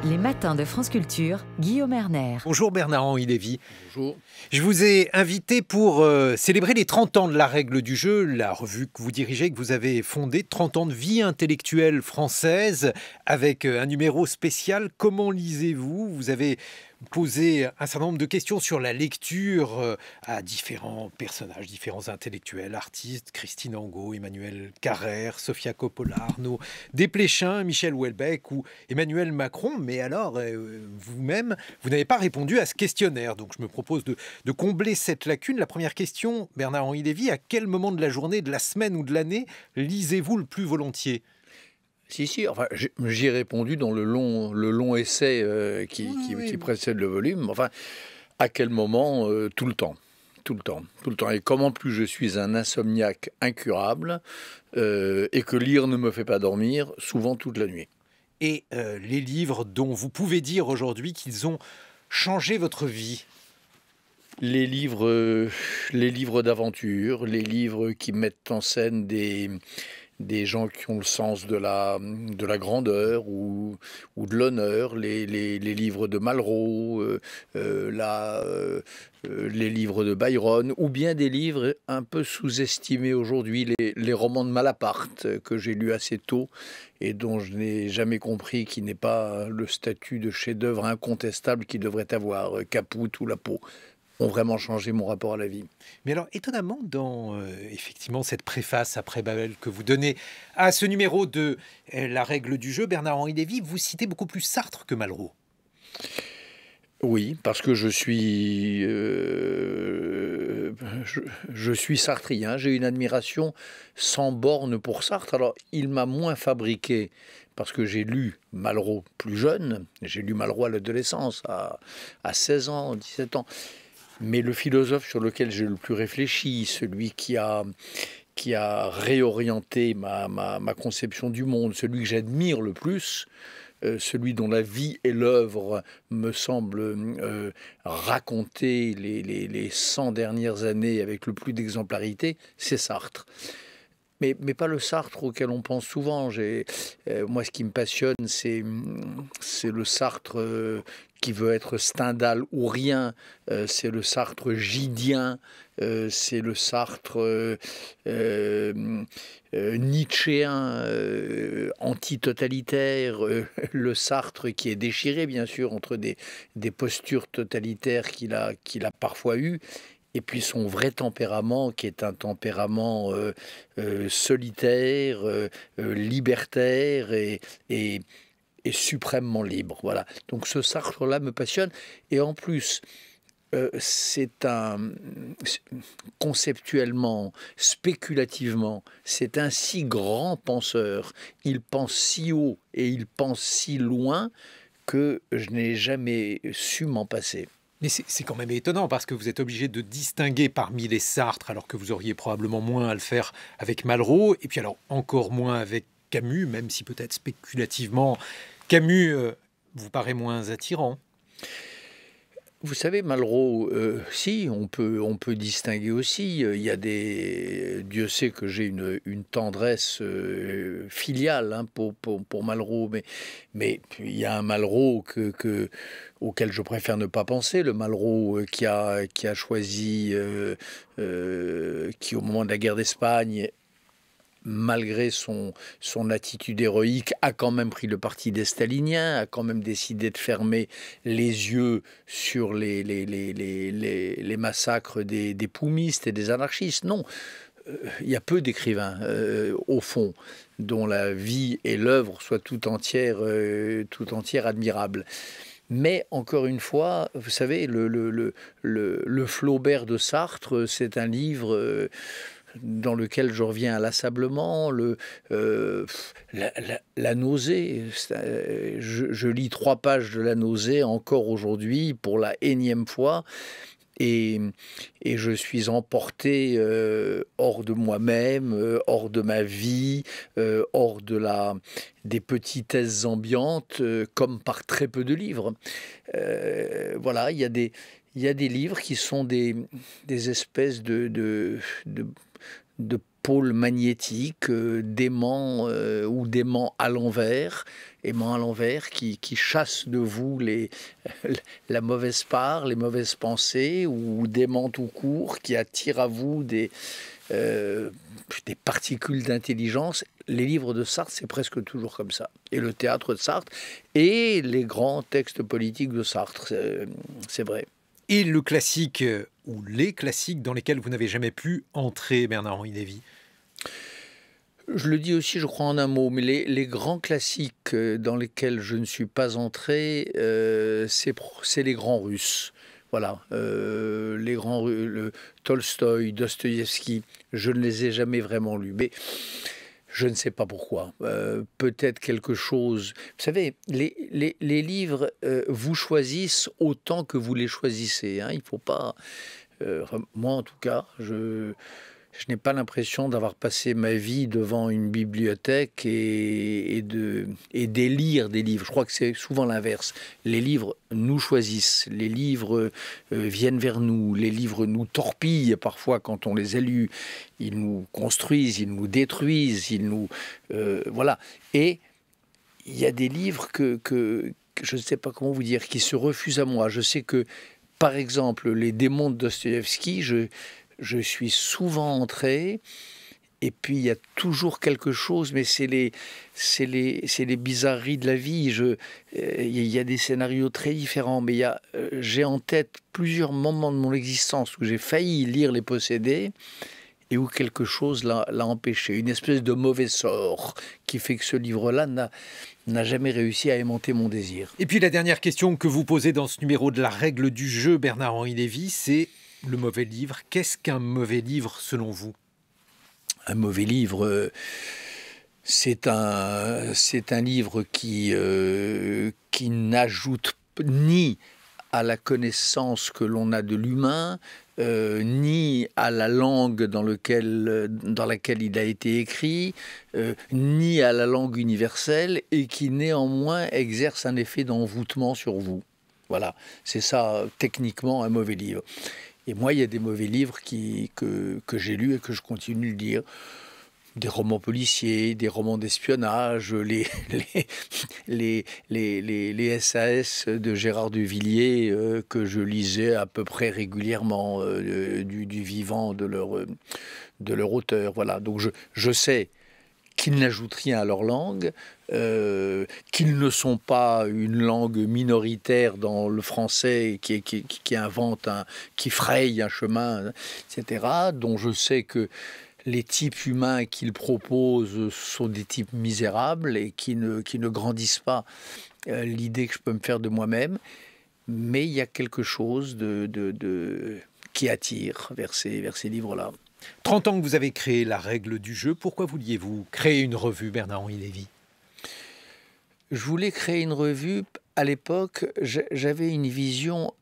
Les matins de France Culture, Guillaume Erner. Bonjour Bernard-Henri Lévy. Bonjour. Je vous ai invité pour célébrer les 30 ans de la règle du jeu, la revue que vous dirigez, que vous avez fondée, 30 ans de vie intellectuelle française, avec un numéro spécial. Comment lisez-vous ? Vous avez posé un certain nombre de questions sur la lecture à différents personnages, différents intellectuels, artistes, Christine Angot, Emmanuel Carrère, Sofia Coppola, Arnaud Desplechin, Michel Houellebecq ou Emmanuel Macron. Mais alors, vous-même, vous n'avez pas répondu à ce questionnaire. Donc je me propose de combler cette lacune. La première question, Bernard-Henri Lévy, à quel moment de la journée, de la semaine ou de l'année lisez-vous le plus volontiers ? Enfin, j'y ai répondu dans le long essai qui précède le volume. Enfin, à quel moment ? Tout le temps. Tout le temps. Et comme en plus je suis un insomniaque incurable et que lire ne me fait pas dormir, souvent toute la nuit. Et les livres dont vous pouvez dire aujourd'hui qu'ils ont changé votre vie ? Les livres d'aventure, les livres qui mettent en scène des gens qui ont le sens de la grandeur ou de l'honneur, les livres de Malraux, les livres de Byron, ou bien des livres un peu sous-estimés aujourd'hui, les romans de Malaparte que j'ai lus assez tôt et dont je n'ai jamais compris qu'ils n'aient pas le statut de chef-d'œuvre incontestable qu'ils devraient avoir, Caput ou La Peau, ont vraiment changé mon rapport à la vie. Mais alors, étonnamment, dans effectivement cette préface après Babel que vous donnez à ce numéro de La règle du jeu, Bernard-Henri Lévy, vous citez beaucoup plus Sartre que Malraux. Oui, parce que je suis sartrien, j'ai une admiration sans borne pour Sartre. Alors, il m'a moins fabriqué parce que j'ai lu Malraux plus jeune, j'ai lu Malraux à l'adolescence, à 16 ans, 17 ans. Mais le philosophe sur lequel j'ai le plus réfléchi, celui qui a réorienté ma conception du monde, celui que j'admire le plus, celui dont la vie et l'œuvre me semblent raconter les 100 dernières années avec le plus d'exemplarité, c'est Sartre. Mais pas le Sartre auquel on pense souvent. Moi, ce qui me passionne, c'est le Sartre qui veut être Stendhal ou rien. C'est le Sartre gidien. C'est le Sartre nietzschéen, anti-totalitaire. Le Sartre qui est déchiré, bien sûr, entre des postures totalitaires qu'il a parfois eues. Et puis son vrai tempérament, qui est un tempérament solitaire, libertaire et suprêmement libre. Voilà. Donc ce Sartre-là me passionne. Et en plus, conceptuellement, spéculativement, c'est un si grand penseur. Il pense si haut et il pense si loin que je n'ai jamais su m'en passer. Mais c'est quand même étonnant parce que vous êtes obligé de distinguer parmi les Sartres, alors que vous auriez probablement moins à le faire avec Malraux, et puis alors encore moins avec Camus, même si peut-être spéculativement, Camus vous paraît moins attirant. Vous savez, Malraux, si, on peut distinguer aussi. Il y a Dieu sait que j'ai une tendresse filiale pour Malraux, mais il y a un Malraux auquel je préfère ne pas penser, le Malraux qui a choisi, qui au moment de la guerre d'Espagne, malgré son attitude héroïque, a quand même pris le parti des staliniens, a quand même décidé de fermer les yeux sur les massacres des poumistes et des anarchistes. Non, il y a peu d'écrivains, au fond, dont la vie et l'œuvre soient tout entière admirables. Mais encore une fois, vous savez, le Flaubert de Sartre, c'est un livre dans lequel je reviens inlassablement, la nausée. Je lis 3 pages de La nausée encore aujourd'hui pour la énième fois. Et je suis emporté hors de moi-même, hors de ma vie, hors des petitesses ambiantes, comme par très peu de livres. Voilà, il y a des livres qui sont des espèces de pôle magnétique, d'aimants ou d'aimants à l'envers, qui chassent de vous la mauvaise part, les mauvaises pensées, ou d'aimants tout court qui attirent à vous des particules d'intelligence. Les livres de Sartre, c'est presque toujours comme ça. Et le théâtre de Sartre, et les grands textes politiques de Sartre, c'est vrai. Et le classique, ou les classiques dans lesquels vous n'avez jamais pu entrer, Bernard-Henri Lévy? Je le dis aussi, je crois, en un mot, mais les grands classiques dans lesquels je ne suis pas entré, c'est les grands Russes. Voilà, les grands Tolstoï, Dostoïevski, je ne les ai jamais vraiment lus. Mais je ne sais pas pourquoi. Peut-être quelque chose. Vous savez, les livres vous choisissent autant que vous les choisissez. Hein. Il ne faut pas. Enfin, moi, en tout cas, je n'ai pas l'impression d'avoir passé ma vie devant une bibliothèque et d'élire des livres. Je crois que c'est souvent l'inverse. Les livres nous choisissent, les livres viennent vers nous, les livres nous torpillent parfois quand on les a lus. Ils nous construisent, ils nous détruisent, ils nous... voilà. Et il y a des livres que je ne sais pas comment vous dire, qui se refusent à moi. Je sais que, par exemple, Les démons de Dostoïevski, je suis souvent entré, et puis il y a toujours quelque chose, mais c'est les bizarreries de la vie. Il y a des scénarios très différents, mais j'ai en tête plusieurs moments de mon existence où j'ai failli lire Les Possédés, et où quelque chose l'a empêché. Une espèce de mauvais sort qui fait que ce livre-là n'a jamais réussi à aimanter mon désir. Et puis la dernière question que vous posez dans ce numéro de La règle du jeu, Bernard-Henri Lévy, c'est le mauvais livre. Qu'est-ce qu'un mauvais livre selon vous? Un mauvais livre, c'est un livre qui n'ajoute ni à la connaissance que l'on a de l'humain, ni à la langue dans laquelle il a été écrit, ni à la langue universelle, et qui néanmoins exerce un effet d'envoûtement sur vous. Voilà, c'est ça techniquement un mauvais livre. Et moi, il y a des mauvais livres que j'ai lus et que je continue de lire. Des romans policiers, des romans d'espionnage, les SAS de Gérard de Villiers que je lisais à peu près régulièrement du vivant de leur auteur. Voilà. Donc je sais qu'ils n'ajoutent rien à leur langue, qu'ils ne sont pas une langue minoritaire dans le français qui invente, qui fraye un chemin, etc., dont je sais que les types humains qu'ils proposent sont des types misérables et qui ne grandissent pas l'idée que je peux me faire de moi-même. Mais il y a quelque chose qui attire vers ces livres-là. 30 ans que vous avez créé La règle du jeu, pourquoi vouliez-vous créer une revue, Bernard-Henri Lévy? Je voulais créer une revue. À l'époque, j'avais une vision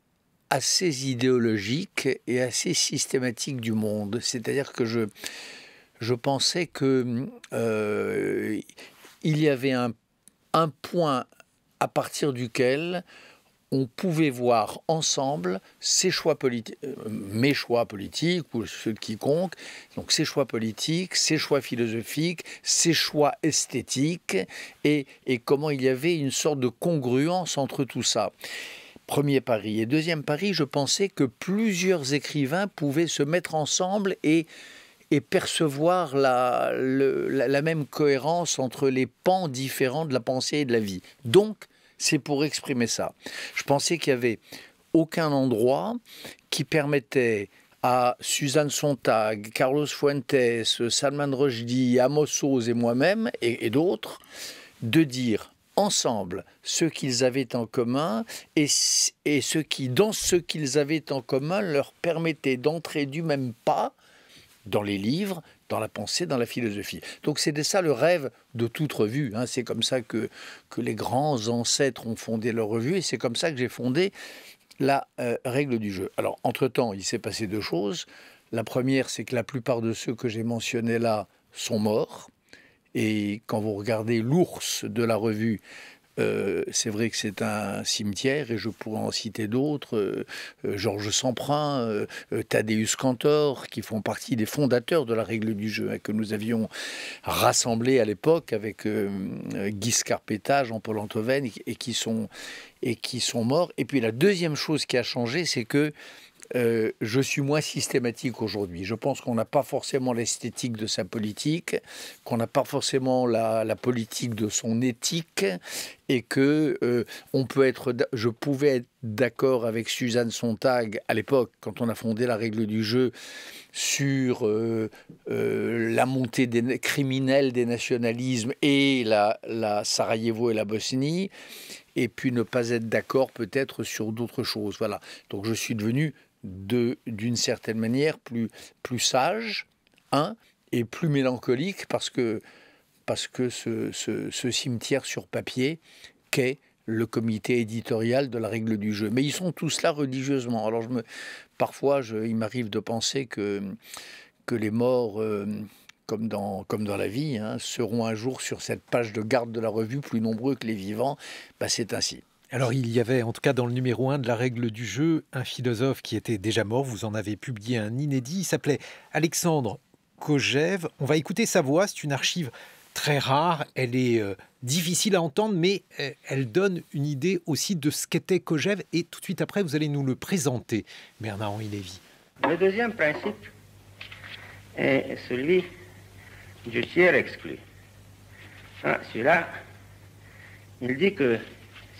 assez idéologique et assez systématique du monde. C'est-à-dire que je pensais que il y avait un point à partir duquel on pouvait voir ensemble mes choix politiques ou ceux de quiconque, donc ces choix politiques, ces choix philosophiques, ces choix esthétiques, et comment il y avait une sorte de congruence entre tout ça. Premier pari. Et deuxième pari, je pensais que plusieurs écrivains pouvaient se mettre ensemble et percevoir la même cohérence entre les pans différents de la pensée et de la vie. Donc, c'est pour exprimer ça. Je pensais qu'il n'y avait aucun endroit qui permettait à Suzanne Sontag, Carlos Fuentes, Salman Rushdie, Amos Oz et moi-même, et d'autres, de dire ensemble ce qu'ils avaient en commun et ce qui, dans ce qu'ils avaient en commun, leur permettait d'entrer du même pas dans les livres, dans la pensée, dans la philosophie. Donc c'était ça le rêve de toute revue. Hein. C'est comme ça que les grands ancêtres ont fondé leur revue, et c'est comme ça que j'ai fondé La règle du jeu. Alors, entre-temps, il s'est passé deux choses. La première, c'est que la plupart de ceux que j'ai mentionnés là sont morts. Et quand vous regardez l'ours de la revue, C'est vrai que c'est un cimetière, et je pourrais en citer d'autres, Georges Semprin, Thaddeus Cantor, qui font partie des fondateurs de la règle du jeu, hein, que nous avions rassemblés à l'époque avec Guy Scarpetta, Jean-Paul Antoven, et qui sont morts. Et puis la deuxième chose qui a changé, c'est que je suis moins systématique aujourd'hui. Je pense qu'on n'a pas forcément l'esthétique de sa politique, qu'on n'a pas forcément la politique de son éthique, et que je pouvais être d'accord avec Suzanne Sontag à l'époque, quand on a fondé la règle du jeu, sur la montée criminelle des nationalismes et la Sarajevo et la Bosnie, et puis ne pas être d'accord peut-être sur d'autres choses. Voilà. Donc je suis devenu d'une certaine manière plus sage, et plus mélancolique, parce que ce cimetière sur papier qu'est le comité éditorial de la règle du jeu. Mais ils sont tous là religieusement. Alors parfois, il m'arrive de penser que les morts, comme dans la vie, hein, seront un jour sur cette page de garde de la revue plus nombreux que les vivants. C'est ainsi. Alors il y avait, en tout cas dans le numéro 1 de la règle du jeu, un philosophe qui était déjà mort. Vous en avez publié un inédit. Il s'appelait Alexandre Kojève. On va écouter sa voix. C'est une archive très rare. Elle est difficile à entendre, mais elle donne une idée aussi de ce qu'était Kojève. Et tout de suite après, vous allez nous le présenter, Bernard-Henri Lévy. Le deuxième principe est celui du tiers exclu. Celui-là, il dit que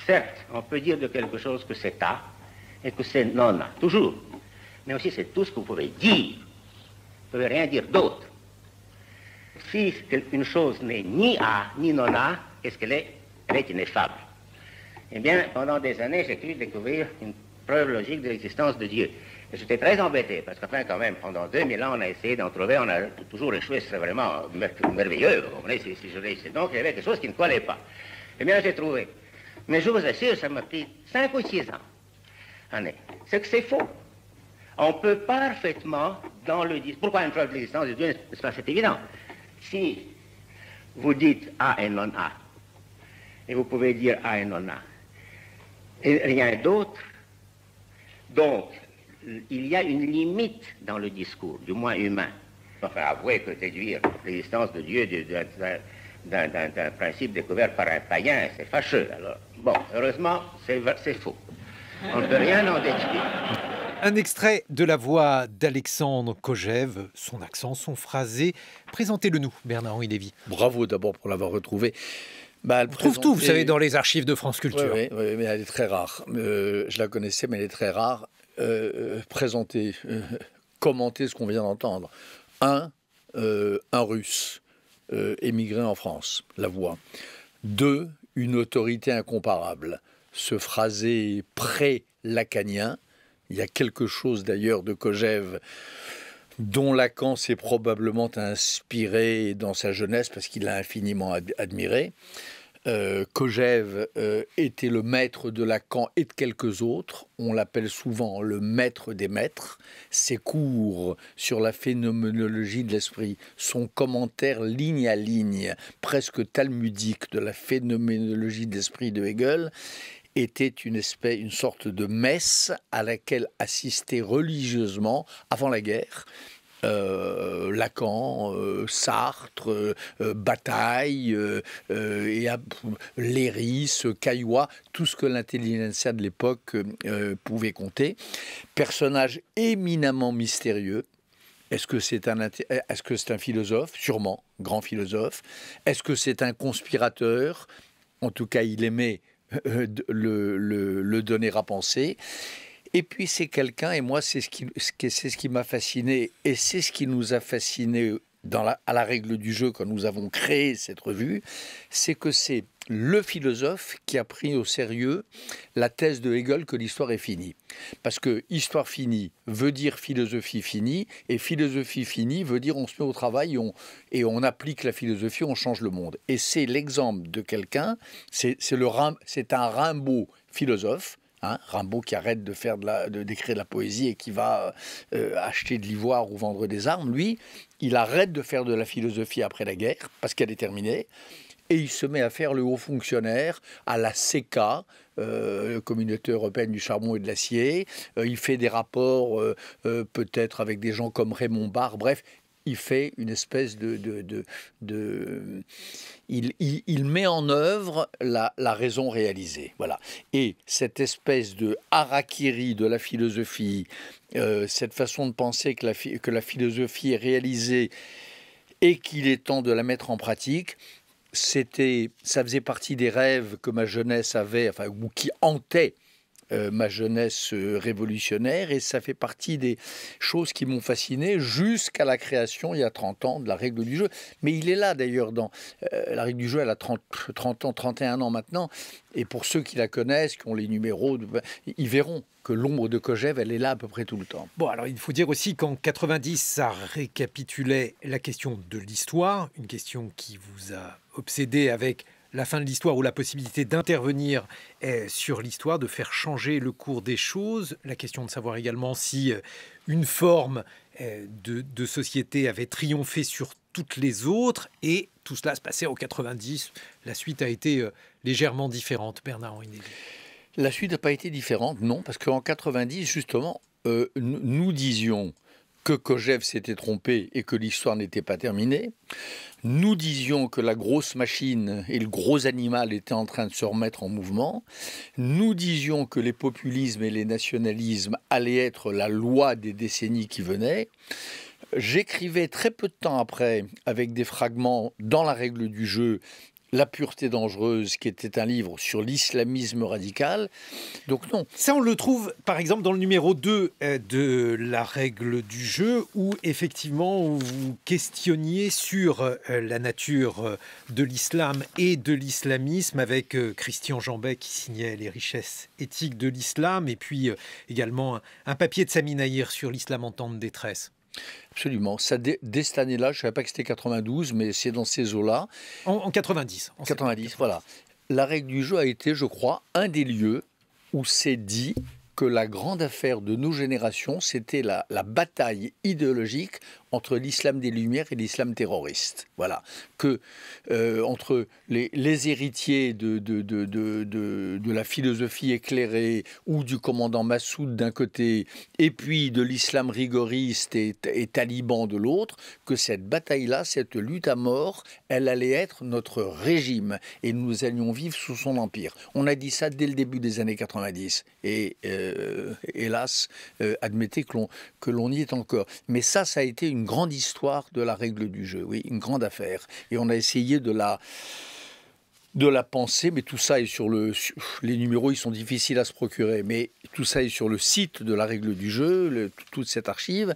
certes, on peut dire de quelque chose que c'est A et que c'est non A, toujours. Mais aussi, c'est tout ce que vous pouvez dire. Vous ne pouvez rien dire d'autre. Si une chose n'est ni A ni non A, qu'est-ce qu'elle est? Elle est ineffable. Eh bien, pendant des années, j'ai cru découvrir une preuve logique de l'existence de Dieu. Et j'étais très embêté, parce qu'enfin, quand même, pendant 2000 ans, on a essayé d'en trouver, on a toujours échoué, c'est vraiment merveilleux, vous comprenez, si je réussis. Donc, il y avait quelque chose qui ne collait pas. Eh bien, j'ai trouvé. Mais je vous assure, ça m'a pris 5 ou 6 ans. C'est que c'est faux. On peut parfaitement, dans le discours... Pourquoi une preuve de l'existence de Dieu? N'est-ce pas? C'est évident. Si vous dites A et non A, et vous pouvez dire A et non A, et rien d'autre, donc, il y a une limite dans le discours, du moins humain. Enfin, avouez que déduire l'existence de Dieu d'un principe découvert par un païen, c'est fâcheux. Alors, bon, heureusement, c'est faux. On ne peut rien en déduire. Un extrait de la voix d'Alexandre Kojève, son accent, son phrasé. Présentez-le nous, Bernard-Henri Lévy. Bravo d'abord pour l'avoir retrouvé. On trouve tout, vous savez, dans les archives de France Culture. Oui, mais elle est très rare. Je la connaissais, mais elle est très rare. Présenter, commenter ce qu'on vient d'entendre. Un Russe émigré en France, la voix. 2, une autorité incomparable. Ce phrasé pré-lacanien. Il y a quelque chose d'ailleurs de Kojève dont Lacan s'est probablement inspiré dans sa jeunesse parce qu'il l'a infiniment admiré. Kojève était le maître de Lacan et de quelques autres. On l'appelle souvent le maître des maîtres. Ses cours sur la phénoménologie de l'esprit, son commentaire ligne à ligne, presque talmudique de la phénoménologie de l'esprit de Hegel, était une sorte de messe à laquelle assistaient religieusement, avant la guerre, Lacan, Sartre, Bataille, Léris, Caillois, tout ce que l'intelligentsia de l'époque pouvait compter. Personnage éminemment mystérieux. Est-ce que c'est un philosophe? Sûrement, grand philosophe. Est-ce que c'est un conspirateur? En tout cas, il aimait le donner à penser. Et puis c'est quelqu'un, et moi c'est ce qui m'a fasciné, et c'est ce qui nous a fasciné à la règle du jeu quand nous avons créé cette revue, c'est que c'est le philosophe qui a pris au sérieux la thèse de Hegel que l'histoire est finie. Parce que histoire finie veut dire philosophie finie, et philosophie finie veut dire on se met au travail et on applique la philosophie, on change le monde. Et c'est l'exemple de quelqu'un, c'est un Rimbaud philosophe, Rimbaud qui arrête d'écrire de la poésie et qui va acheter de l'ivoire ou vendre des armes. Lui, il arrête de faire de la philosophie après la guerre, parce qu'elle est terminée. et il se met à faire le haut fonctionnaire à la CECA, Communauté européenne du charbon et de l'acier. Il fait des rapports peut-être avec des gens comme Raymond Barre, bref. Il fait une espèce il met en œuvre la raison réalisée. Voilà. Et cette espèce de harakiri de la philosophie, cette façon de penser que la philosophie est réalisée et qu'il est temps de la mettre en pratique, ça faisait partie des rêves que ma jeunesse avait, enfin, ou qui hantaient ma jeunesse révolutionnaire, et ça fait partie des choses qui m'ont fasciné jusqu'à la création, il y a 30 ans, de la règle du jeu. Mais il est là d'ailleurs, dans la règle du jeu, elle a 30 ans, 31 ans maintenant, et pour ceux qui la connaissent, qui ont les numéros, ils verront que l'ombre de Kojève, elle est là à peu près tout le temps. Bon, alors il faut dire aussi qu'en 90, ça récapitulait la question de l'histoire, une question qui vous a obsédé avec la fin de l'histoire ou la possibilité d'intervenir sur l'histoire, de faire changer le cours des choses. La question de savoir également si une forme de société avait triomphé sur toutes les autres. Et tout cela se passait en 90. La suite a été légèrement différente, Bernard-Henri Lévy. La suite n'a pas été différente, non, parce qu'en 90, justement, nous disions que Kojève s'était trompé et que l'histoire n'était pas terminée. Nous disions que la grosse machine et le gros animal étaient en train de se remettre en mouvement. Nous disions que les populismes et les nationalismes allaient être la loi des décennies qui venaient. J'écrivais très peu de temps après, avec des fragments dans la règle du jeu, La pureté dangereuse, qui était un livre sur l'islamisme radical. Donc non. Ça, on le trouve, par exemple, dans le numéro 2 de la règle du jeu, où effectivement, vous questionniez sur la nature de l'islam et de l'islamisme, avec Christian Jambet qui signait Les richesses éthiques de l'islam, et puis également un papier de Sami Nahir sur l'islam en temps de détresse. Absolument. Ça, dès cette année-là, je ne savais pas que c'était 92, mais c'est dans ces eaux-là. En 90. En 90, voilà. La règle du jeu a été, je crois, un des lieux où c'est dit que la grande affaire de nos générations, c'était la bataille idéologique entre l'islam des Lumières et l'islam terroriste. Voilà. Que entre les héritiers de la philosophie éclairée ou du commandant Massoud d'un côté, et puis de l'islam rigoriste et taliban de l'autre, que cette bataille-là, cette lutte à mort, elle allait être notre régime et nous allions vivre sous son empire. On a dit ça dès le début des années 90 et hélas, admettez que l'on y est encore. Mais ça a été une grande histoire de la règle du jeu, oui, une grande affaire. Et on a essayé de la penser, mais tout ça est les numéros, ils sont difficiles à se procurer, mais tout ça est sur le site de la règle du jeu, toute cette archive.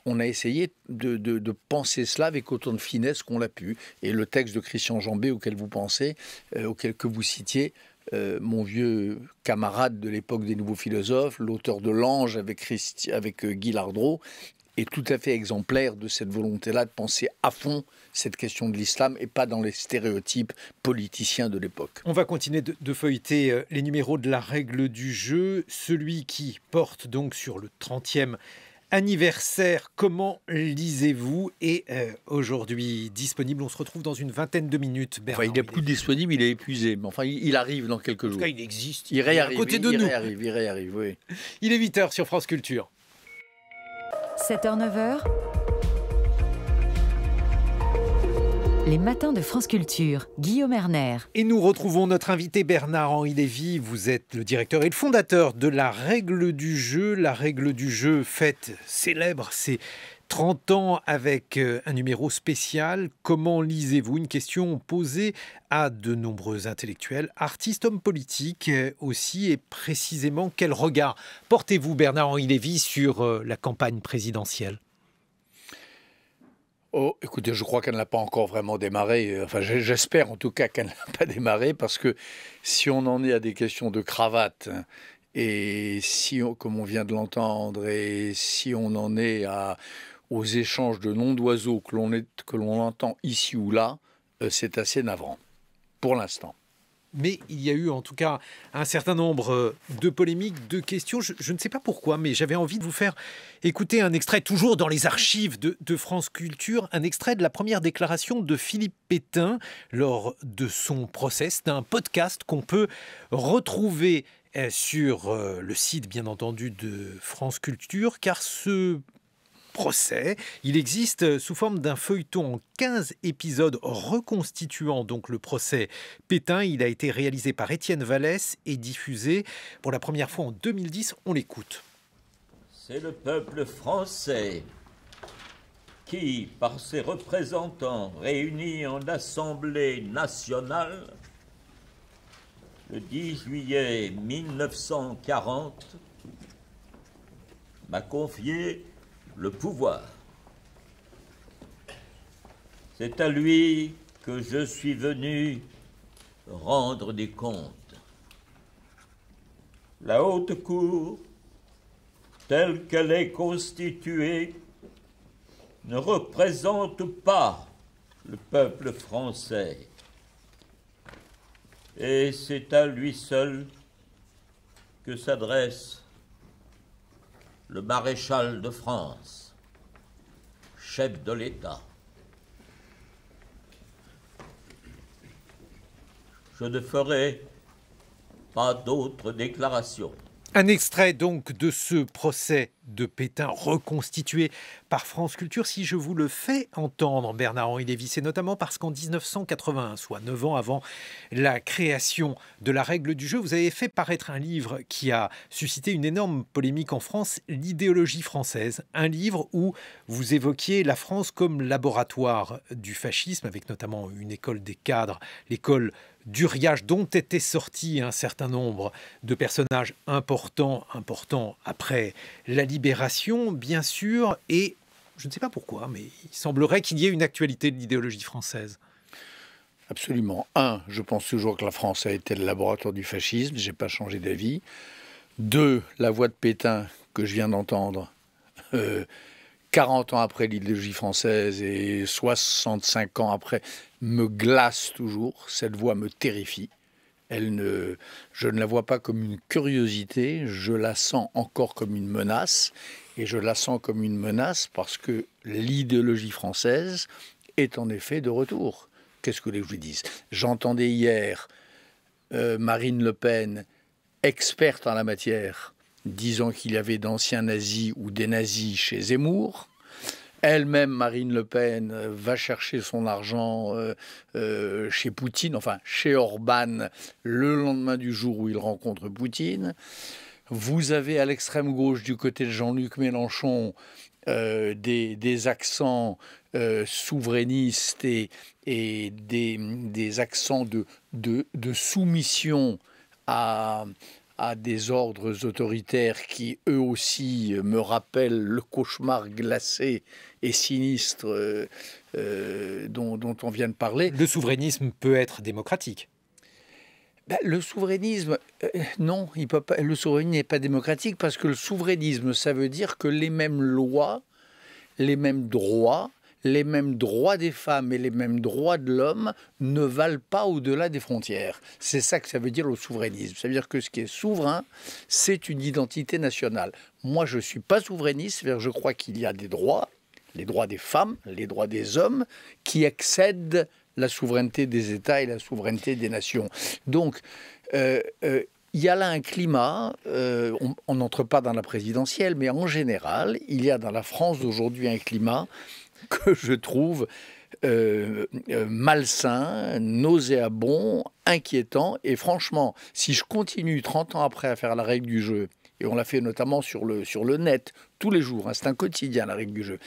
On a essayé de penser cela avec autant de finesse qu'on l'a pu. Et le texte de Christian Jambet auquel vous pensez, que vous citiez, mon vieux camarade de l'époque des nouveaux philosophes, l'auteur de L'Ange avec Guy Lardreau, est tout à fait exemplaire de cette volonté-là de penser à fond cette question de l'islam et pas dans les stéréotypes politiciens de l'époque. On va continuer de feuilleter les numéros de la règle du jeu, celui qui porte donc sur le 30e anniversaire. Comment lisez-vous est aujourd'hui disponible. On se retrouve dans une vingtaine de minutes. Enfin, il n'est plus disponible, il est épuisé. Mais enfin, il arrive dans quelques jours. En tout cas, il existe. Il réarrive, à côté de nous. Il réarrive, oui. Il est 8h sur France Culture. 7h, 9h. Les matins de France Culture, Guillaume Erner. Et nous retrouvons notre invité Bernard-Henri Lévy. Vous êtes le directeur et le fondateur de la règle du jeu. La règle du jeu fête célèbre ses 30 ans avec un numéro spécial. Comment lisez-vous? Une question posée à de nombreux intellectuels, artistes, hommes politiques aussi. Et précisément, quel regard portez-vous, Bernard-Henri Lévy, sur la campagne présidentielle? Oh, écoutez, je crois qu'elle n'a pas encore vraiment démarré. Enfin, j'espère en tout cas qu'elle n'a pas démarré, parce que si on en est à des questions de cravate, et si, comme on vient de l'entendre, et si on en est aux échanges de noms d'oiseaux que l'on entend ici ou là, c'est assez navrant, pour l'instant. Mais il y a eu en tout cas un certain nombre de polémiques, de questions. Je ne sais pas pourquoi, mais j'avais envie de vous faire écouter un extrait, toujours dans les archives de France Culture, un extrait de la première déclaration de Philippe Pétain lors de son procès. C'est un podcast qu'on peut retrouver sur le site, bien entendu, de France Culture, car ce procès, il existe sous forme d'un feuilleton en 15 épisodes reconstituant donc le procès Pétain. Il a été réalisé par Étienne Vallès et diffusé pour la première fois en 2010. On l'écoute. C'est le peuple français qui, par ses représentants réunis en Assemblée nationale, le 10 juillet 1940, m'a confié le pouvoir. C'est à lui que je suis venu rendre des comptes. La haute cour, telle qu'elle est constituée, ne représente pas le peuple français. Et c'est à lui seul que s'adresse le maréchal de France, chef de l'État. Je ne ferai pas d'autres déclarations. Un extrait donc de ce procès de Pétain reconstitué par France Culture. Si je vous le fais entendre, Bernard-Henri Lévy, c'est notamment parce qu'en 1981, soit 9 ans avant la création de la règle du jeu, vous avez fait paraître un livre qui a suscité une énorme polémique en France, L'idéologie française. Un livre où vous évoquiez la France comme laboratoire du fascisme, avec notamment une école des cadres, l'école d'Uriage, dont étaient sortis un certain nombre de personnages importants après la Libération, bien sûr, et je ne sais pas pourquoi, mais il semblerait qu'il y ait une actualité de l'idéologie française. Absolument. Je pense toujours que la France a été le laboratoire du fascisme, je n'ai pas changé d'avis. 2, la voix de Pétain que je viens d'entendre, 40 ans après l'idéologie française et 65 ans après, me glace toujours. Cette voix me terrifie. Je ne la vois pas comme une curiosité, je la sens encore comme une menace. Et je la sens comme une menace parce que l'idéologie française est en effet de retour. Qu'est-ce que je vous dise ? J'entendais hier Marine Le Pen, experte en la matière, disant qu'il y avait d'anciens nazis ou des nazis chez Zemmour. Elle-même, Marine Le Pen, va chercher son argent chez Poutine, enfin chez Orban, le lendemain du jour où il rencontre Poutine. Vous avez à l'extrême gauche, du côté de Jean-Luc Mélenchon, des accents souverainistes et des accents de soumission à des ordres autoritaires qui, eux aussi, me rappellent le cauchemar glacé et sinistre dont on vient de parler. Le souverainisme peut être démocratique. Le souverainisme, non, il peut pas, le souverainisme n'est pas démocratique parce que le souverainisme, ça veut dire que les mêmes lois, les mêmes droits des femmes et les mêmes droits de l'homme ne valent pas au-delà des frontières. C'est ça que ça veut dire le souverainisme. Ça veut dire que ce qui est souverain, c'est une identité nationale. Moi, je ne suis pas souverainiste, c'est-à-dire je crois qu'il y a des droits, les droits des femmes, les droits des hommes, qui excèdent la souveraineté des États et la souveraineté des nations. Donc, il y a là un climat, on n'entre pas dans la présidentielle, mais en général, il y a dans la France d'aujourd'hui un climat que je trouve malsain, nauséabond, inquiétant. Et franchement, si je continue 30 ans après à faire la règle du jeu, et on l'a fait notamment sur le net, tous les jours, c'est un quotidien la règle du jeu,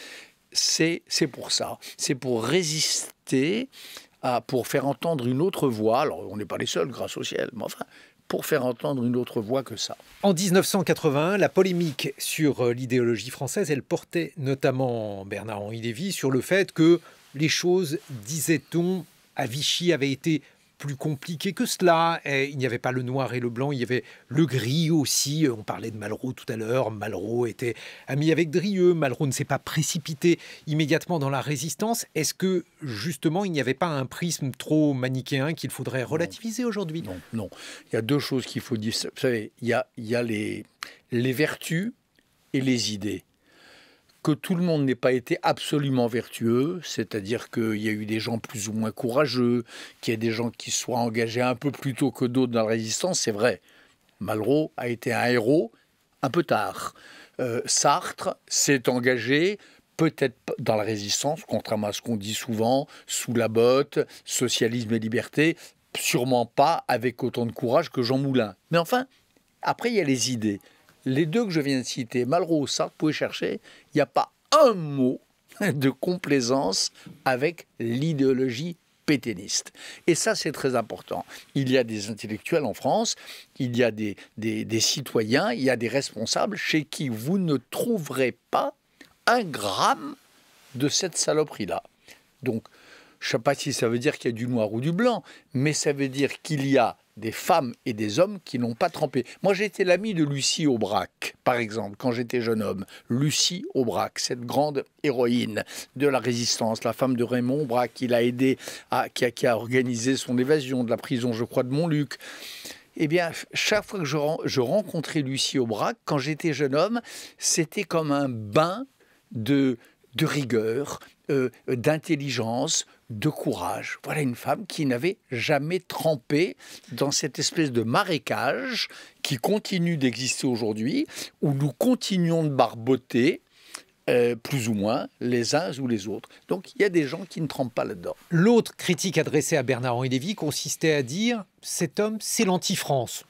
c'est pour ça. C'est pour résister, pour faire entendre une autre voix. Alors, on n'est pas les seuls, grâce au ciel, mais enfin, pour faire entendre une autre voix que ça. En 1981, la polémique sur l'idéologie française, elle portait notamment, Bernard-Henri Lévy, sur le fait que les choses, disait-on, à Vichy avaient été plus compliqué que cela. Et il n'y avait pas le noir et le blanc, il y avait le gris aussi. On parlait de Malraux tout à l'heure. Malraux était ami avec Drieux. Malraux ne s'est pas précipité immédiatement dans la résistance. Est-ce que, justement, il n'y avait pas un prisme trop manichéen qu'il faudrait relativiser aujourd'hui? Non, non. Il y a deux choses qu'il faut dire. Vous savez, il y a les vertus et les idées. Que tout le monde n'ait pas été absolument vertueux, c'est-à-dire qu'il y a eu des gens plus ou moins courageux, qu'il y a des gens qui soient engagés un peu plus tôt que d'autres dans la résistance, c'est vrai. Malraux a été un héros un peu tard. Sartre s'est engagé peut-être dans la résistance, contrairement à ce qu'on dit souvent, sous la botte, socialisme et liberté, sûrement pas avec autant de courage que Jean Moulin. Mais enfin, après il y a les idées. Les deux que je viens de citer, Malraux, Sartre, vous pouvez chercher, il n'y a pas un mot de complaisance avec l'idéologie pétainiste. Et ça, c'est très important. Il y a des intellectuels en France, il y a des citoyens, il y a des responsables chez qui vous ne trouverez pas un gramme de cette saloperie-là. Donc, je ne sais pas si ça veut dire qu'il y a du noir ou du blanc, mais ça veut dire qu'il y a des femmes et des hommes qui n'ont pas trempé. Moi, j'étais l'ami de Lucie Aubrac, par exemple, quand j'étais jeune homme. Lucie Aubrac, cette grande héroïne de la résistance, la femme de Raymond Aubrac, qui l'a aidé, qui a organisé son évasion de la prison, je crois, de Montluc. Eh bien, chaque fois que je rencontrais Lucie Aubrac, quand j'étais jeune homme, c'était comme un bain de rigueur, d'intelligence, de courage. Voilà une femme qui n'avait jamais trempé dans cette espèce de marécage qui continue d'exister aujourd'hui, où nous continuons de barboter, plus ou moins, les uns ou les autres. Donc il y a des gens qui ne trempent pas là-dedans. L'autre critique adressée à Bernard-Henri Lévy consistait à dire « cet homme, c'est l'anti-France ».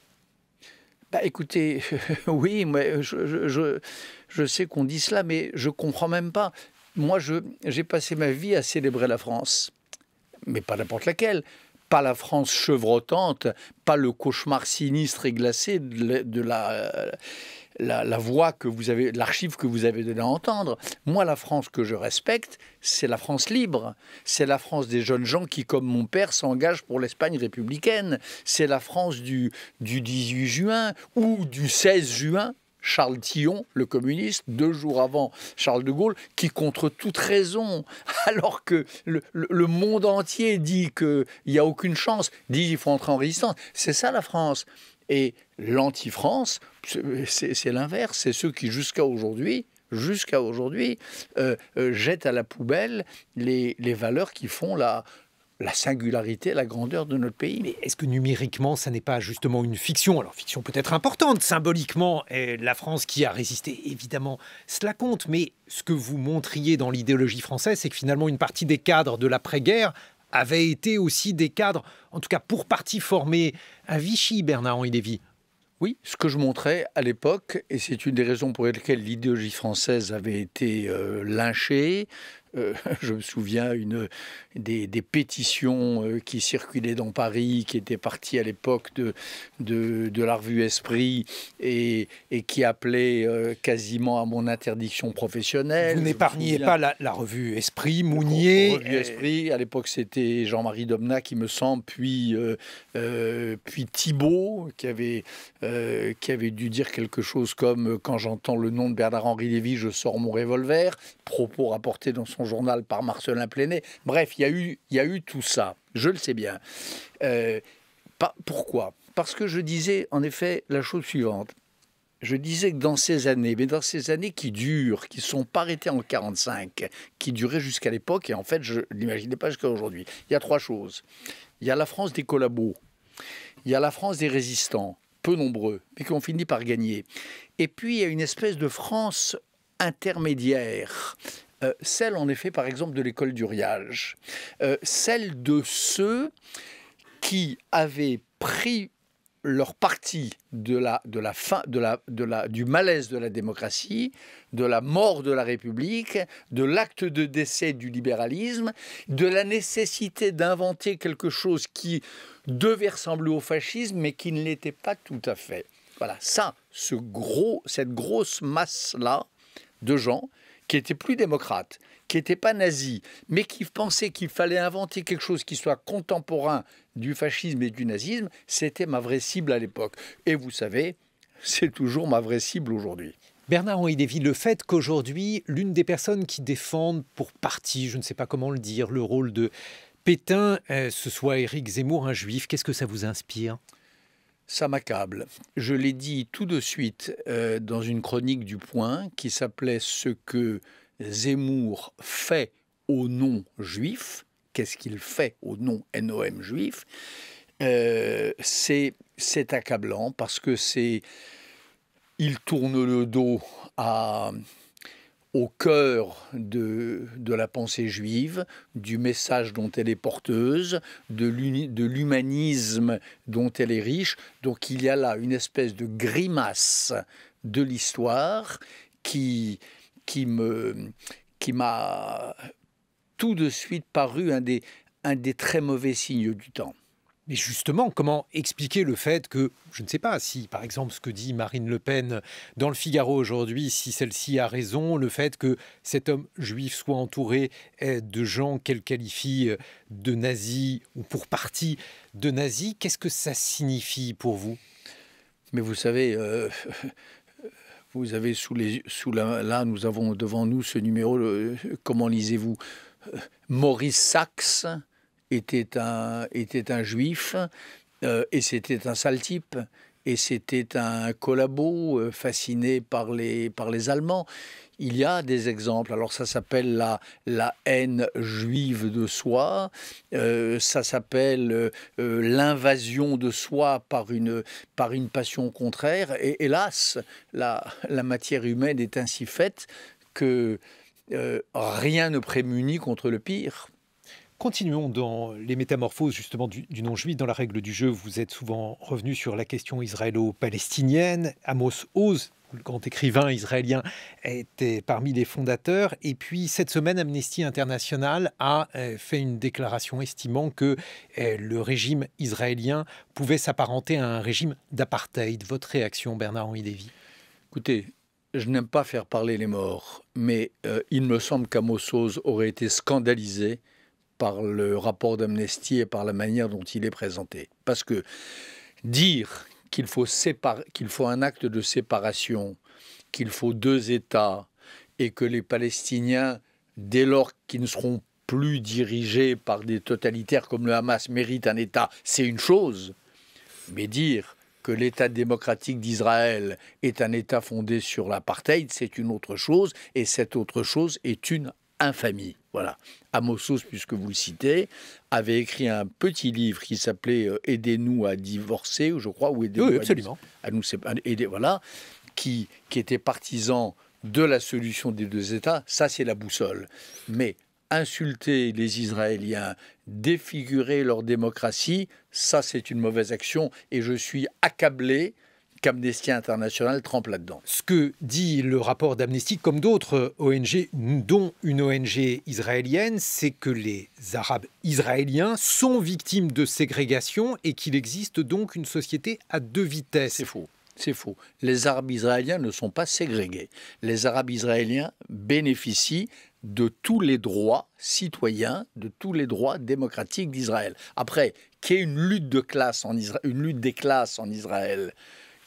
Bah, écoutez, oui, mais je sais qu'on dit cela, mais je ne comprends même pas. Moi, j'ai passé ma vie à célébrer la France, mais pas n'importe laquelle. Pas la France chevrotante, pas le cauchemar sinistre et glacé de la voix que vous avez, l'archive que vous avez donné à entendre. Moi, la France que je respecte, c'est la France libre. C'est la France des jeunes gens qui, comme mon père, s'engagent pour l'Espagne républicaine. C'est la France du 18 juin ou du 16 juin. Charles Tillon, le communiste, 2 jours avant Charles de Gaulle, qui contre toute raison, alors que le monde entier dit qu'il n'y a aucune chance, dit qu'il faut entrer en résistance. C'est ça la France. Et l'anti-France, c'est l'inverse. C'est ceux qui, jusqu'à aujourd'hui, jettent à la poubelle les valeurs qui font la singularité, la grandeur de notre pays. Mais est-ce que numériquement, ça n'est pas justement une fiction? Alors, fiction peut-être importante, symboliquement, et la France qui a résisté, évidemment, cela compte. Mais ce que vous montriez dans l'idéologie française, c'est que finalement, une partie des cadres de l'après-guerre avaient été aussi des cadres, en tout cas pour partie formés à Vichy, Bernard-Henri Lévy. Oui, ce que je montrais à l'époque, et c'est une des raisons pour lesquelles l'idéologie française avait été lynchée. Je me souviens des pétitions qui circulaient dans Paris, qui étaient parties à l'époque de la revue Esprit et qui appelaient quasiment à mon interdiction professionnelle. Vous n'épargniez pas la revue Esprit, Mounier. Revue Esprit, à l'époque c'était Jean-Marie Domnac, qui me semble, puis Thibault, qui avait dû dire quelque chose comme « Quand j'entends le nom de Bernard-Henri Lévy, je sors mon revolver », propos rapportés dans son journal par Marcelin Plénet. Bref, il y a eu tout ça, je le sais bien. Pourquoi? Parce que je disais en effet la chose suivante. Je disais que dans ces années qui durent, qui ne sont pas arrêtées en 1945, qui duraient jusqu'à l'époque, et en fait je ne l'imaginais pas jusqu'à aujourd'hui, il y a 3 choses. Il y a la France des collabos, il y a la France des résistants, peu nombreux, mais qui ont fini par gagner. Et puis il y a une espèce de France intermédiaire, celle en effet par exemple de l'école d'Uriage, celle de ceux qui avaient pris leur parti du malaise de la démocratie, de la mort de la République, de l'acte de décès du libéralisme, de la nécessité d'inventer quelque chose qui devait ressembler au fascisme mais qui ne l'était pas tout à fait. Voilà, ça, cette grosse masse-là de gens qui était plus démocrate, qui n'était pas nazi, mais qui pensait qu'il fallait inventer quelque chose qui soit contemporain du fascisme et du nazisme, c'était ma vraie cible à l'époque. Et vous savez, c'est toujours ma vraie cible aujourd'hui. Bernard-Henri Lévy, le fait qu'aujourd'hui, l'une des personnes qui défendent pour partie, je ne sais pas comment le dire, le rôle de Pétain, ce soit Éric Zemmour, un juif, qu'est-ce que ça vous inspire ? Ça m'accable. Je l'ai dit tout de suite dans une chronique du Point qui s'appelait « Ce que Zemmour fait au nom juif ». Qu'est-ce qu'il fait au nom NOM juif ? C'est accablant parce que il tourne le dos au cœur de la pensée juive, du message dont elle est porteuse, de l'humanisme dont elle est riche. Donc il y a là une espèce de grimace de l'histoire qui m'a tout de suite paru un des très mauvais signes du temps. Mais justement, comment expliquer le fait que, je ne sais pas si, par exemple, ce que dit Marine Le Pen dans le Figaro aujourd'hui, si celle-ci a raison, le fait que cet homme juif soit entouré de gens qu'elle qualifie de nazis, ou pour partie de nazis, qu'est-ce que ça signifie pour vous ? Mais vous savez, vous avez là, nous avons devant nous ce numéro, comment lisez-vous ? Maurice Sachs était un juif et c'était un sale type et c'était un collabo fasciné par les Allemands. Il y a des exemples. Alors ça s'appelle la haine juive de soi, ça s'appelle l'invasion de soi par une passion contraire. Et hélas, la matière humaine est ainsi faite que rien ne prémunit contre le pire. Continuons dans les métamorphoses justement du non-juif. Dans la règle du jeu, vous êtes souvent revenu sur la question israélo-palestinienne. Amos Oz, le grand écrivain israélien, était parmi les fondateurs. Et puis cette semaine, Amnesty International a fait une déclaration estimant que le régime israélien pouvait s'apparenter à un régime d'apartheid. Votre réaction, Bernard-Henri Lévy ? Écoutez, je n'aime pas faire parler les morts, mais il me semble qu'Amos Oz aurait été scandalisé par le rapport d'Amnesty et par la manière dont il est présenté. Parce que dire qu'il faut un acte de séparation, qu'il faut 2 États, et que les Palestiniens, dès lors qu'ils ne seront plus dirigés par des totalitaires comme le Hamas, méritent un État, c'est une chose. Mais dire que l'État démocratique d'Israël est un État fondé sur l'apartheid, c'est une autre chose, et cette autre chose est une infamie. Voilà. Amos Oz, puisque vous le citez, avait écrit un petit livre qui s'appelait « Aidez-nous à divorcer », je crois, ou « Aidez-nous absolument. à nous séparer », voilà, qui était partisan de la solution des 2 États. Ça, c'est la boussole. Mais insulter les Israéliens, défigurer leur démocratie, ça, c'est une mauvaise action. Et je suis accablé qu'Amnesty International trempe là-dedans. Ce que dit le rapport d'Amnesty, comme d'autres ONG, dont une ONG israélienne, c'est que les Arabes israéliens sont victimes de ségrégation et qu'il existe donc une société à 2 vitesses. C'est faux. C'est faux. Les Arabes israéliens ne sont pas ségrégés. Les Arabes israéliens bénéficient de tous les droits citoyens, de tous les droits démocratiques d'Israël. Après, qu'il y ait une lutte de classe une lutte des classes en Israël,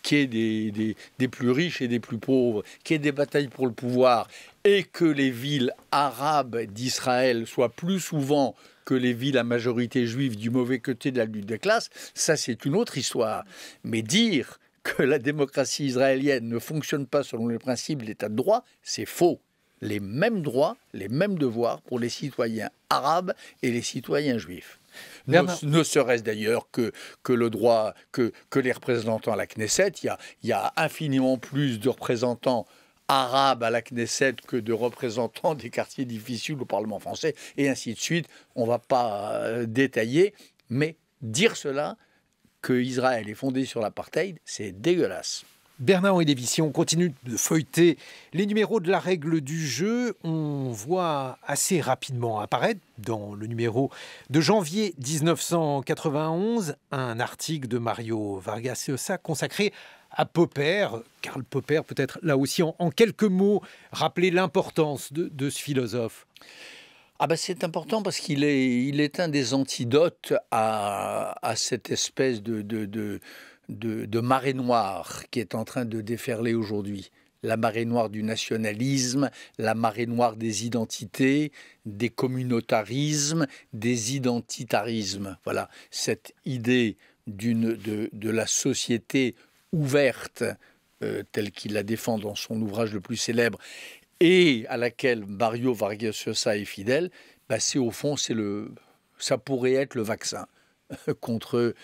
qu'il y ait des plus riches et des plus pauvres, qu'il y ait des batailles pour le pouvoir, et que les villes arabes d'Israël soient plus souvent que les villes à majorité juive du mauvais côté de la lutte des classes, ça c'est une autre histoire. Mais dire que la démocratie israélienne ne fonctionne pas selon les principes de l'état de droit, c'est faux. Les mêmes droits, les mêmes devoirs pour les citoyens arabes et les citoyens juifs. Ne serait-ce d'ailleurs que le droit, que les représentants à la Knesset, il y a infiniment plus de représentants arabes à la Knesset que de représentants des quartiers difficiles au Parlement français, et ainsi de suite. On ne va pas détailler, mais dire cela, que Israël est fondé sur l'apartheid, c'est dégueulasse. Bernard-Henri Lévy, si on continue de feuilleter les numéros de la règle du jeu, on voit assez rapidement apparaître dans le numéro de janvier 1991 un article de Mario Vargas Llosa consacré à Popper. Karl Popper, peut-être là aussi en quelques mots, rappeler l'importance de ce philosophe. Ah ben c'est important parce qu'il est un des antidotes à cette espèce de marée noire qui est en train de déferler aujourd'hui. La marée noire du nationalisme, la marée noire des identités, des communautarismes, des identitarismes. Voilà, cette idée de la société ouverte, telle qu'il la défend dans son ouvrage le plus célèbre, et à laquelle Mario Vargas Llosa est fidèle, c'est au fond, ça pourrait être le vaccin contre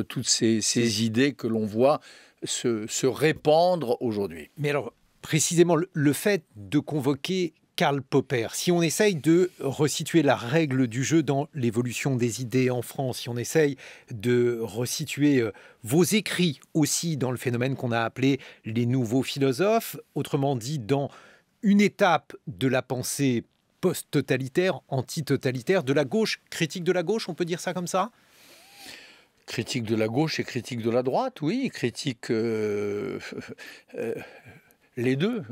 toutes ces idées que l'on voit se répandre aujourd'hui. Mais alors, précisément, le fait de convoquer Karl Popper, si on essaye de resituer la règle du jeu dans l'évolution des idées en France, si on essaye de resituer vos écrits aussi dans le phénomène qu'on a appelé les nouveaux philosophes, autrement dit dans une étape de la pensée post-totalitaire, anti-totalitaire, de la gauche, critique de la gauche, on peut dire ça comme ça ? Critique de la gauche et critique de la droite, oui, critique les deux.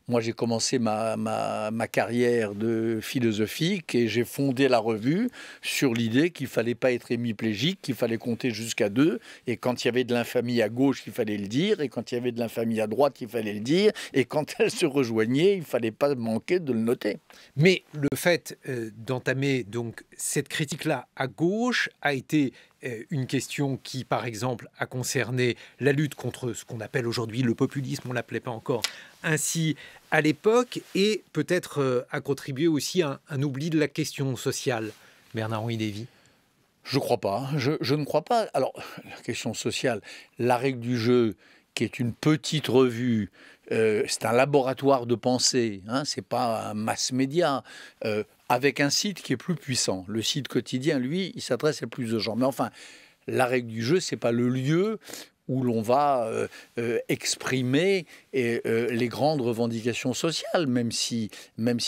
Moi, j'ai commencé ma carrière de philosophique et j'ai fondé la revue sur l'idée qu'il ne fallait pas être hémiplégique, qu'il fallait compter jusqu'à 2. Et quand il y avait de l'infamie à gauche, il fallait le dire. Et quand il y avait de l'infamie à droite, il fallait le dire. Et quand elles se rejoignaient, il ne fallait pas manquer de le noter. Mais le fait d'entamer donc cette critique-là à gauche a été une question qui, par exemple, a concerné la lutte contre ce qu'on appelle aujourd'hui le populisme, on ne l'appelait pas encore ainsi à l'époque, et peut-être a contribué aussi à un oubli de la question sociale. Bernard-Henri Lévy. Je ne crois pas. Je ne crois pas. Alors, la question sociale, la règle du jeu, qui est une petite revue, c'est un laboratoire de pensée, hein, c'est pas un mass média, avec un site qui est plus puissant. Le site quotidien, lui, il s'adresse à plus de gens. Mais enfin, la règle du jeu, c'est pas le lieu où l'on va exprimer les grandes revendications sociales, même si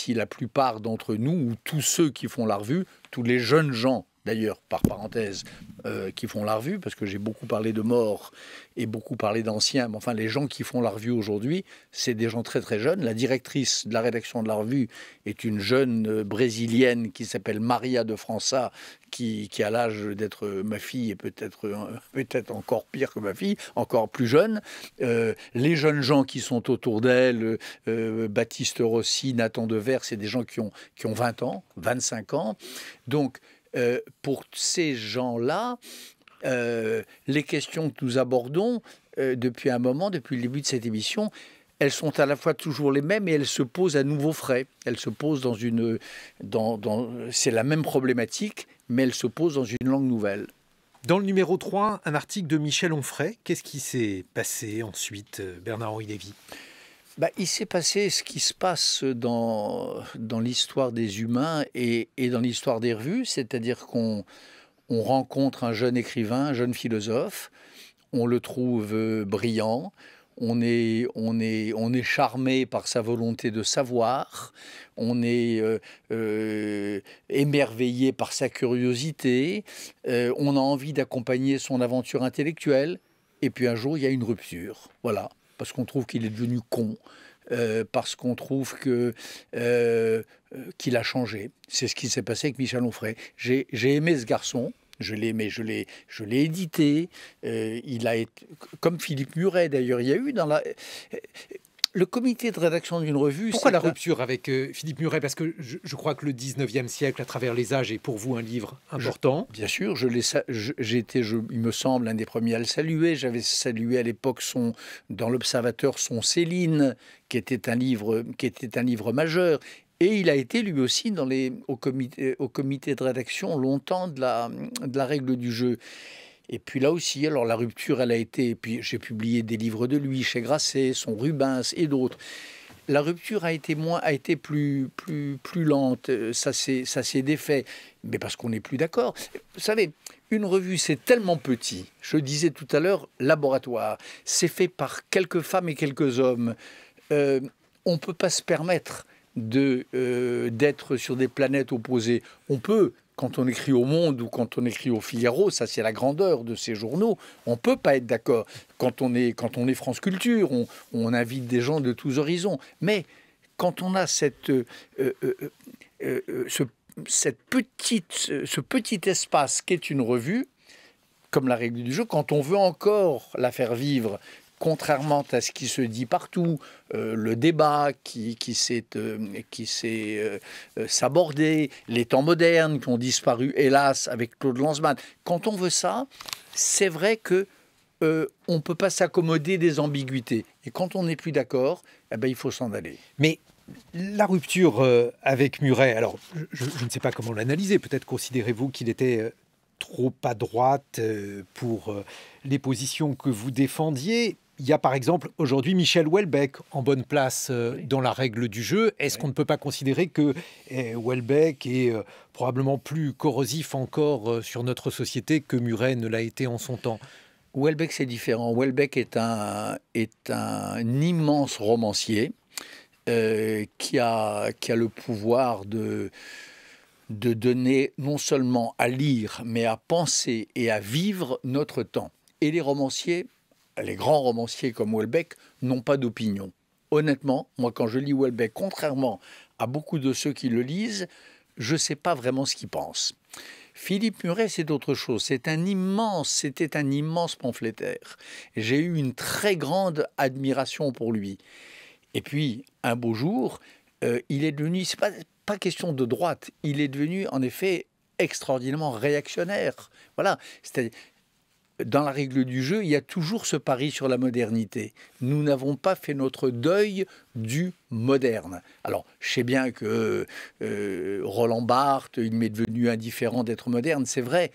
la plupart d'entre nous, ou tous ceux qui font la revue, tous les jeunes gens, d'ailleurs, par parenthèse, qui font la revue, parce que j'ai beaucoup parlé de morts et beaucoup parlé d'anciens, mais enfin, les gens qui font la revue aujourd'hui, c'est des gens très très jeunes. La directrice de la rédaction de la revue est une jeune brésilienne qui s'appelle Maria de França, qui a l'âge d'être ma fille et peut-être encore pire que ma fille, encore plus jeune. Les jeunes gens qui sont autour d'elle, Baptiste Rossi, Nathan Devers, c'est des gens qui ont 20 ans, 25 ans. Donc, pour ces gens-là, les questions que nous abordons depuis un moment, depuis le début de cette émission, elles sont à la fois toujours les mêmes et elles se posent à nouveau frais. Elles se posent c'est la même problématique, mais elles se posent dans une langue nouvelle. Dans le numéro 3, un article de Michel Onfray. Qu'est-ce qui s'est passé ensuite, Bernard-Henri Lévy ? Il s'est passé ce qui se passe dans l'histoire des humains et dans l'histoire des revues, c'est-à-dire qu'on rencontre un jeune écrivain, un jeune philosophe, on le trouve brillant, on est charmé par sa volonté de savoir, on est émerveillé par sa curiosité, on a envie d'accompagner son aventure intellectuelle, et puis un jour il y a une rupture, voilà. Parce qu'on trouve qu'il est devenu con, parce qu'on trouve qu'il a changé. C'est ce qui s'est passé avec Michel Onfray. J'ai aimé ce garçon, je l'ai aimé, je l'ai édité. Il a été, comme Philippe Muret d'ailleurs, il y a eu le comité de rédaction d'une revue... Pourquoi la rupture avec Philippe Muret ? Parce que je crois que le 19e siècle, à travers les âges, est pour vous un livre important. Bien sûr, j'étais, il me semble, un des premiers à le saluer. J'avais salué à l'époque dans l'Observateur son Céline, qui était un livre majeur. Et il a été lui aussi au comité de rédaction longtemps de la règle du jeu. Et puis là aussi, alors la rupture, elle a été... Et puis j'ai publié des livres de lui chez Grasset, son Rubens et d'autres. la rupture a été plus lente, ça s'est défait, mais parce qu'on n'est plus d'accord. Vous savez, une revue, c'est tellement petit. Je disais tout à l'heure, laboratoire. C'est fait par quelques femmes et quelques hommes. On ne peut pas se permettre d'être sur des planètes opposées. On peut, quand on écrit au Monde ou quand on écrit au Figaro, ça c'est la grandeur de ces journaux, on ne peut pas être d'accord. Quand on est France Culture, on invite des gens de tous horizons. Mais quand on a ce petit espace qu'est une revue, comme la règle du jeu, quand on veut encore la faire vivre, contrairement à ce qui se dit partout, le débat qui s'est sabordé, les temps modernes qui ont disparu, hélas, avec Claude Lanzmann. Quand on veut ça, c'est vrai que on ne peut pas s'accommoder des ambiguïtés. Et quand on n'est plus d'accord, eh ben, il faut s'en aller. Mais la rupture avec Muret, alors je ne sais pas comment l'analyser, peut-être considérez-vous qu'il était trop à droite pour les positions que vous défendiez. Il y a par exemple aujourd'hui Michel Houellebecq en bonne place dans la règle du jeu. Est-ce qu'on ne peut pas considérer que Houellebecq est probablement plus corrosif encore sur notre société que Muret ne l'a été en son temps? Houellebecq, c'est différent. Houellebecq est un immense romancier qui a le pouvoir de donner non seulement à lire, mais à penser et à vivre notre temps. Et les romanciers, les grands romanciers comme Houellebecq, n'ont pas d'opinion. Honnêtement, moi, quand je lis Houellebecq, contrairement à beaucoup de ceux qui le lisent, je ne sais pas vraiment ce qu'ils pensent. Philippe Muret, c'est autre chose. C'était un immense pamphlétaire. J'ai eu une très grande admiration pour lui. Et puis, un beau jour, il est devenu, c'est pas question de droite, il est devenu en effet extraordinairement réactionnaire. Voilà, c'est-à-dire, dans la règle du jeu, il y a toujours ce pari sur la modernité. Nous n'avons pas fait notre deuil du moderne. Alors, je sais bien que Roland Barthes, il m'est devenu indifférent d'être moderne, c'est vrai,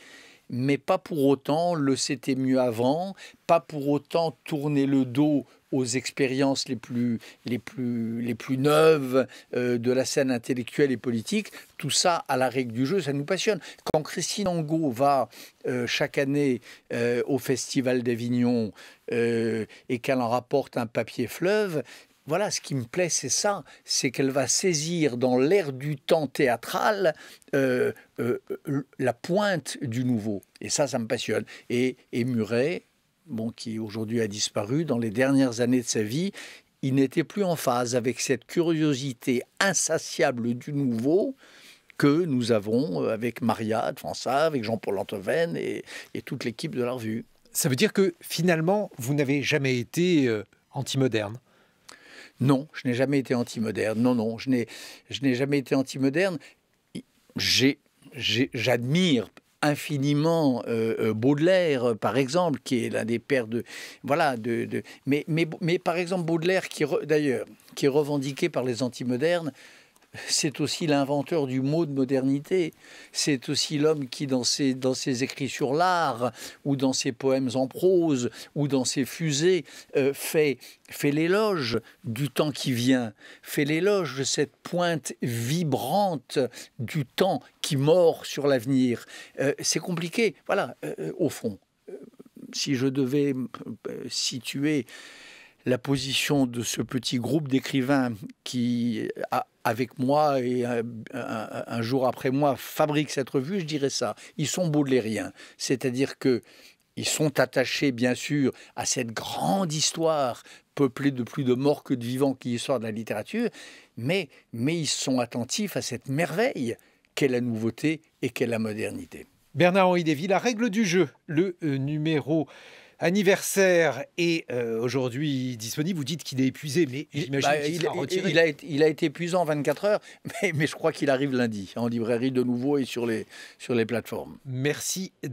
mais pas pour autant le c'était mieux avant, pas pour autant tourner le dos aux expériences les plus neuves de la scène intellectuelle et politique. Tout ça, à la règle du jeu, ça nous passionne. Quand Christine Angot va chaque année au Festival d'Avignon et qu'elle en rapporte un papier fleuve, voilà, ce qui me plaît, c'est ça, c'est qu'elle va saisir dans l'air du temps théâtral la pointe du nouveau. Et ça me passionne. Et Muret, qui aujourd'hui a disparu, dans les dernières années de sa vie, il n'était plus en phase avec cette curiosité insatiable du nouveau que nous avons avec Maria de Fransart, avec Jean-Paul Antoven et toute l'équipe de la revue. Ça veut dire que finalement, vous n'avez jamais été anti-moderne? Non, je n'ai jamais été anti-moderne. Non, je n'ai jamais été anti-moderne. J'admire infiniment Baudelaire, par exemple, qui est l'un des pères de... Voilà, mais par exemple, Baudelaire, qui est revendiqué par les antimodernes, c'est aussi l'inventeur du mot de modernité. C'est aussi l'homme qui, dans ses écrits sur l'art, ou dans ses poèmes en prose, ou dans ses fusées, fait l'éloge du temps qui vient, fait l'éloge de cette pointe vibrante du temps qui mord sur l'avenir. C'est compliqué. Voilà, au fond, si je devais situer la position de ce petit groupe d'écrivains qui, avec moi et un jour après moi, fabrique cette revue, je dirais ça. Ils sont baudelairiens. C'est-à-dire qu'ils sont attachés, bien sûr, à cette grande histoire peuplée de plus de morts que de vivants qui est l'histoire de la littérature, mais ils sont attentifs à cette merveille qu'est la nouveauté et qu'est la modernité. Bernard-Henri Lévy, la règle du jeu, le numéro anniversaire est aujourd'hui disponible. Vous dites qu'il est épuisé, mais j'imagine qu'il sera retiré. Il a été épuisant en 24 heures, mais je crois qu'il arrive lundi en librairie de nouveau et sur les plateformes. Merci de